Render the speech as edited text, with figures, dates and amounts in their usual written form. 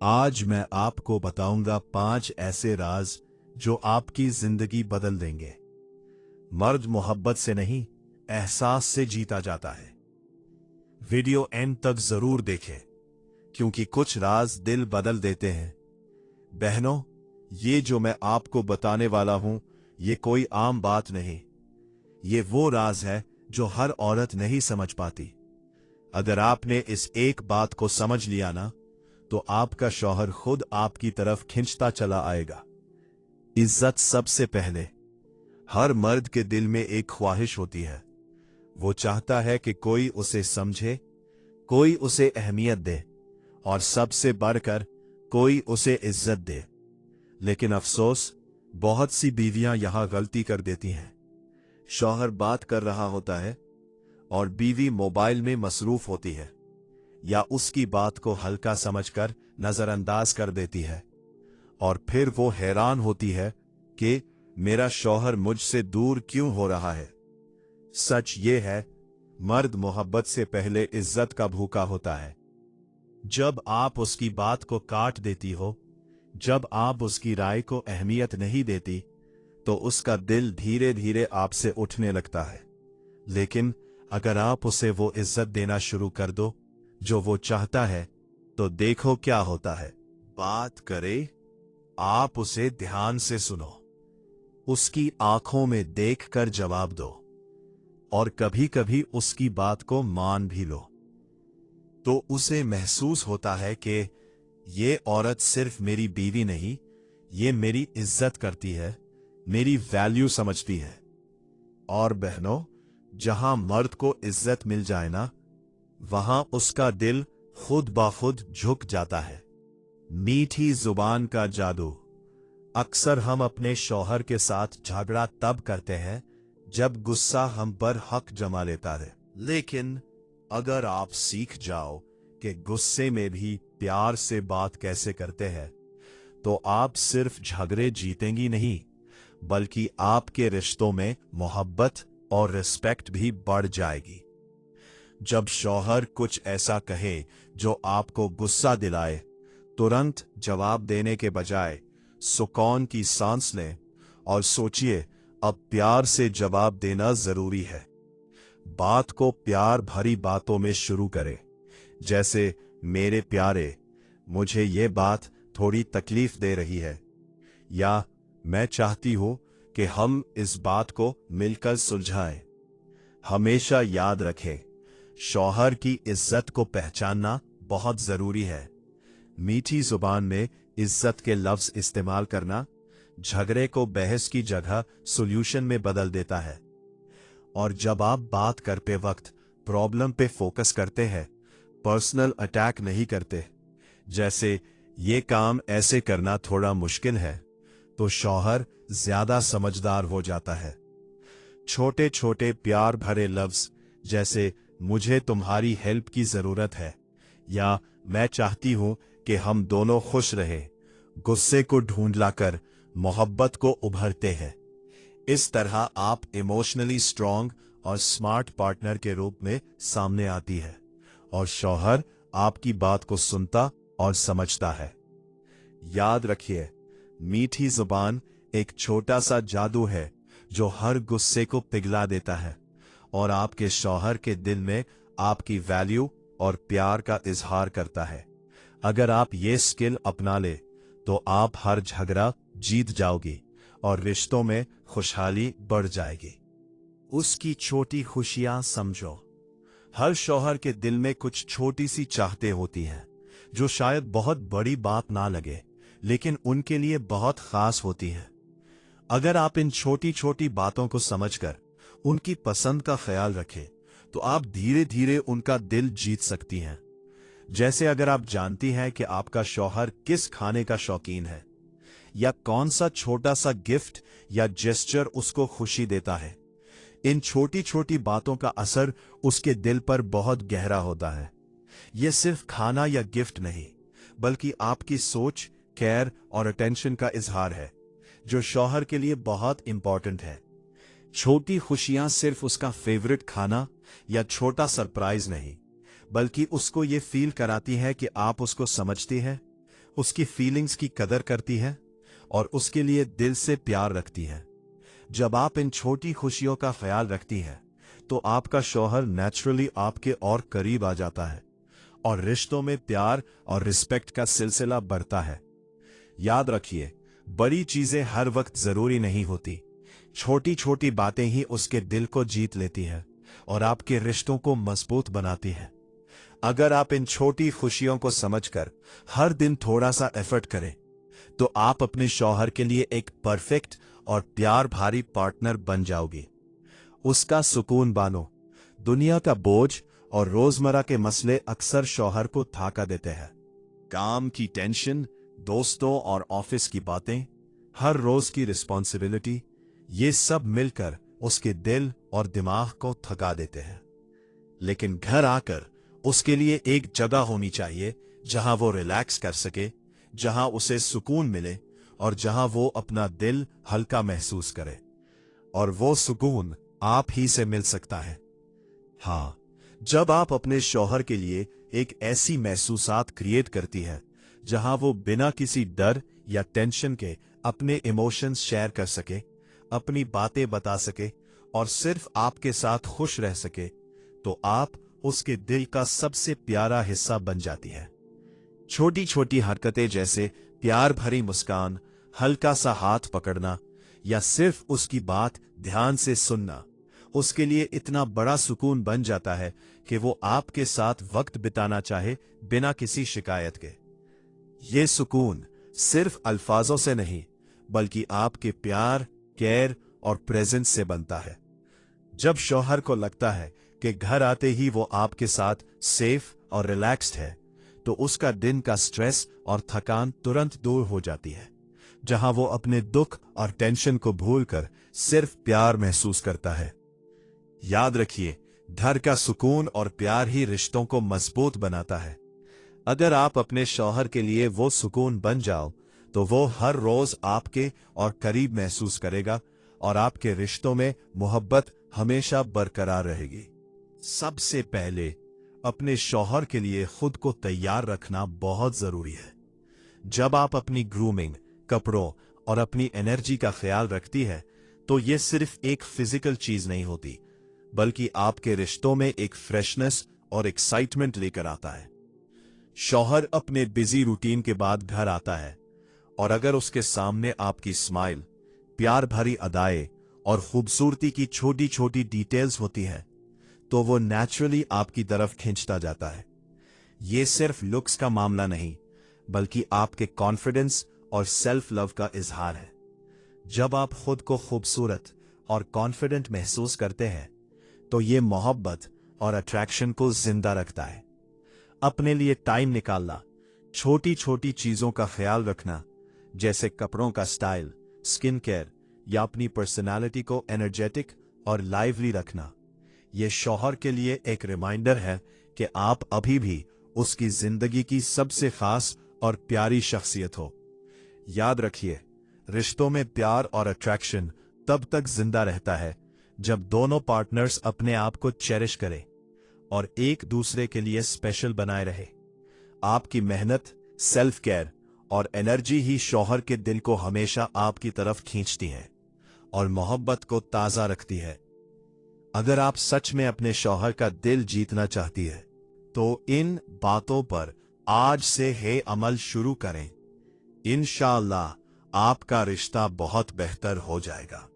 आज मैं आपको बताऊंगा 5 ऐसे राज जो आपकी जिंदगी बदल देंगे। मर्द मोहब्बत से नहीं, एहसास से जीता जाता है। वीडियो एंड तक जरूर देखें, क्योंकि कुछ राज दिल बदल देते हैं। बहनों, ये जो मैं आपको बताने वाला हूं, ये कोई आम बात नहीं। ये वो राज है जो हर औरत नहीं समझ पाती। अगर आपने इस एक बात को समझ लिया ना, तो आपका शौहर खुद आपकी तरफ खिंचता चला आएगा। इज्जत सबसे पहले। हर मर्द के दिल में एक ख्वाहिश होती है। वो चाहता है कि कोई उसे समझे, कोई उसे अहमियत दे, और सबसे बढ़कर कोई उसे इज्जत दे। लेकिन अफसोस, बहुत सी बीवियां यहां गलती कर देती हैं। शौहर बात कर रहा होता है और बीवी मोबाइल में मसरूफ होती है, या उसकी बात को हल्का समझकर नजरअंदाज कर देती है, और फिर वो हैरान होती है कि मेरा शौहर मुझसे दूर क्यों हो रहा है। सच ये है, मर्द मोहब्बत से पहले इज्जत का भूखा होता है। जब आप उसकी बात को काट देती हो, जब आप उसकी राय को अहमियत नहीं देती, तो उसका दिल धीरे धीरे आपसे उठने लगता है। लेकिन अगर आप उसे वो इज्जत देना शुरू कर दो जो वो चाहता है, तो देखो क्या होता है। बात करे, आप उसे ध्यान से सुनो, उसकी आंखों में देखकर जवाब दो, और कभी कभी उसकी बात को मान भी लो। तो उसे महसूस होता है कि ये औरत सिर्फ मेरी बीवी नहीं, ये मेरी इज्जत करती है, मेरी वैल्यू समझती है। और बहनों, जहां मर्द को इज्जत मिल जाए ना, वहां उसका दिल खुद ब खुद झुक जाता है। मीठी जुबान का जादू। अक्सर हम अपने शौहर के साथ झगड़ा तब करते हैं जब गुस्सा हम पर हक जमा लेता है। लेकिन अगर आप सीख जाओ कि गुस्से में भी प्यार से बात कैसे करते हैं, तो आप सिर्फ झगड़े जीतेंगी नहीं, बल्कि आपके रिश्तों में मोहब्बत और रिस्पेक्ट भी बढ़ जाएगी। जब शौहर कुछ ऐसा कहे जो आपको गुस्सा दिलाए, तुरंत जवाब देने के बजाय सुकून की सांस लें और सोचिए, अब प्यार से जवाब देना जरूरी है। बात को प्यार भरी बातों में शुरू करें, जैसे मेरे प्यारे, मुझे ये बात थोड़ी तकलीफ दे रही है, या मैं चाहती हूं कि हम इस बात को मिलकर सुलझाएं। हमेशा याद रखें, शौहर की इज्जत को पहचानना बहुत जरूरी है। मीठी जुबान में इज्जत के लफ्ज इस्तेमाल करना झगड़े को बहस की जगह सॉल्यूशन में बदल देता है। और जब आप बात करते वक्त प्रॉब्लम पे फोकस करते हैं, पर्सनल अटैक नहीं करते, जैसे ये काम ऐसे करना थोड़ा मुश्किल है, तो शौहर ज्यादा समझदार हो जाता है। छोटे छोटे प्यार भरे लफ्ज जैसे मुझे तुम्हारी हेल्प की जरूरत है, या मैं चाहती हूं कि हम दोनों खुश रहें, गुस्से को ढूंढ लाकर मोहब्बत को उभरते हैं। इस तरह आप इमोशनली स्ट्रांग और स्मार्ट पार्टनर के रूप में सामने आती है, और शौहर आपकी बात को सुनता और समझता है। याद रखिए, मीठी जुबान एक छोटा सा जादू है जो हर गुस्से को पिघला देता है, और आपके शौहर के दिल में आपकी वैल्यू और प्यार का इजहार करता है। अगर आप ये स्किल अपना ले, तो आप हर झगड़ा जीत जाओगी और रिश्तों में खुशहाली बढ़ जाएगी। उसकी छोटी खुशियां समझो। हर शौहर के दिल में कुछ छोटी सी चाहते होती हैं, जो शायद बहुत बड़ी बात ना लगे, लेकिन उनके लिए बहुत खास होती है। अगर आप इन छोटी छोटी बातों को समझकर उनकी पसंद का ख्याल रखें, तो आप धीरे धीरे उनका दिल जीत सकती हैं। जैसे अगर आप जानती हैं कि आपका शौहर किस खाने का शौकीन है, या कौन सा छोटा सा गिफ्ट या जेस्चर उसको खुशी देता है, इन छोटी छोटी बातों का असर उसके दिल पर बहुत गहरा होता है। यह सिर्फ खाना या गिफ्ट नहीं, बल्कि आपकी सोच, केयर और अटेंशन का इजहार है, जो शौहर के लिए बहुत इंपॉर्टेंट है। छोटी खुशियां सिर्फ उसका फेवरेट खाना या छोटा सरप्राइज नहीं, बल्कि उसको ये फील कराती है कि आप उसको समझती हैं, उसकी फीलिंग्स की कदर करती है और उसके लिए दिल से प्यार रखती है। जब आप इन छोटी खुशियों का ख्याल रखती है तो आपका शौहर नेचुरली आपके और करीब आ जाता है और रिश्तों में प्यार और रिस्पेक्ट का सिलसिला बढ़ता है। याद रखिए, बड़ी चीजें हर वक्त जरूरी नहीं होती। छोटी छोटी बातें ही उसके दिल को जीत लेती है और आपके रिश्तों को मजबूत बनाती है। अगर आप इन छोटी खुशियों को समझकर हर दिन थोड़ा सा एफर्ट करें तो आप अपने शौहर के लिए एक परफेक्ट और प्यार भारी पार्टनर बन जाओगे। उसका सुकून बानो। दुनिया का बोझ और रोजमर्रा के मसले अक्सर शौहर को थका देते हैं। काम की टेंशन, दोस्तों और ऑफिस की बातें, हर रोज की रिस्पॉन्सिबिलिटी, ये सब मिलकर उसके दिल और दिमाग को थका देते हैं। लेकिन घर आकर उसके लिए एक जगह होनी चाहिए जहां वो रिलैक्स कर सके, जहां उसे सुकून मिले और जहां वो अपना दिल हल्का महसूस करे। और वो सुकून आप ही से मिल सकता है। हाँ, जब आप अपने शौहर के लिए एक ऐसी महसूसात क्रिएट करती है जहां वो बिना किसी डर या टेंशन के अपने इमोशंस शेयर कर सके, अपनी बातें बता सके और सिर्फ आपके साथ खुश रह सके, तो आप उसके दिल का सबसे प्यारा हिस्सा बन जाती है। छोटी छोटी हरकतें जैसे प्यार भरी मुस्कान, हल्का सा हाथ पकड़ना या सिर्फ उसकी बात ध्यान से सुनना उसके लिए इतना बड़ा सुकून बन जाता है कि वो आपके साथ वक्त बिताना चाहे बिना किसी शिकायत के। ये सुकून सिर्फ अल्फाजों से नहीं बल्कि आपके प्यार, केयर और प्रेजेंस से बनता है। जब शौहर को लगता है कि घर आते ही वो आपके साथ सेफ और रिलैक्स्ड है तो उसका दिन का स्ट्रेस और थकान तुरंत दूर हो जाती है। जहां वो अपने दुख और टेंशन को भूलकर सिर्फ प्यार महसूस करता है। याद रखिए, घर का सुकून और प्यार ही रिश्तों को मजबूत बनाता है। अगर आप अपने शौहर के लिए वो सुकून बन जाओ तो वो हर रोज आपके और करीब महसूस करेगा और आपके रिश्तों में मोहब्बत हमेशा बरकरार रहेगी। सबसे पहले अपने शौहर के लिए खुद को तैयार रखना बहुत जरूरी है। जब आप अपनी ग्रूमिंग, कपड़ों और अपनी एनर्जी का ख्याल रखती है तो ये सिर्फ एक फिजिकल चीज नहीं होती बल्कि आपके रिश्तों में एक फ्रेशनेस और एक्साइटमेंट लेकर आता है। शौहर अपने बिजी रूटीन के बाद घर आता है और अगर उसके सामने आपकी स्माइल, प्यार भरी अदाएं और खूबसूरती की छोटी छोटी डिटेल्स होती हैं तो वो नेचुरली आपकी तरफ खींचता जाता है। ये सिर्फ लुक्स का मामला नहीं बल्कि आपके कॉन्फिडेंस और सेल्फ लव का इजहार है। जब आप खुद को खूबसूरत और कॉन्फिडेंट महसूस करते हैं तो ये मोहब्बत और अट्रैक्शन को जिंदा रखता है। अपने लिए टाइम निकालना, छोटी छोटी चीजों का ख्याल रखना जैसे कपड़ों का स्टाइल, स्किन केयर या अपनी पर्सनालिटी को एनर्जेटिक और लाइवली रखना, यह शौहर के लिए एक रिमाइंडर है कि आप अभी भी उसकी जिंदगी की सबसे खास और प्यारी शख्सियत हो। याद रखिए, रिश्तों में प्यार और अट्रैक्शन तब तक जिंदा रहता है जब दोनों पार्टनर्स अपने आप को चेरिश करें और एक दूसरे के लिए स्पेशल बनाए रहे। आपकी मेहनत, सेल्फ केयर और एनर्जी ही शौहर के दिल को हमेशा आपकी तरफ खींचती है और मोहब्बत को ताजा रखती है। अगर आप सच में अपने शौहर का दिल जीतना चाहती है तो इन बातों पर आज से है अमल शुरू करें। इंशाअल्लाह आपका रिश्ता बहुत बेहतर हो जाएगा।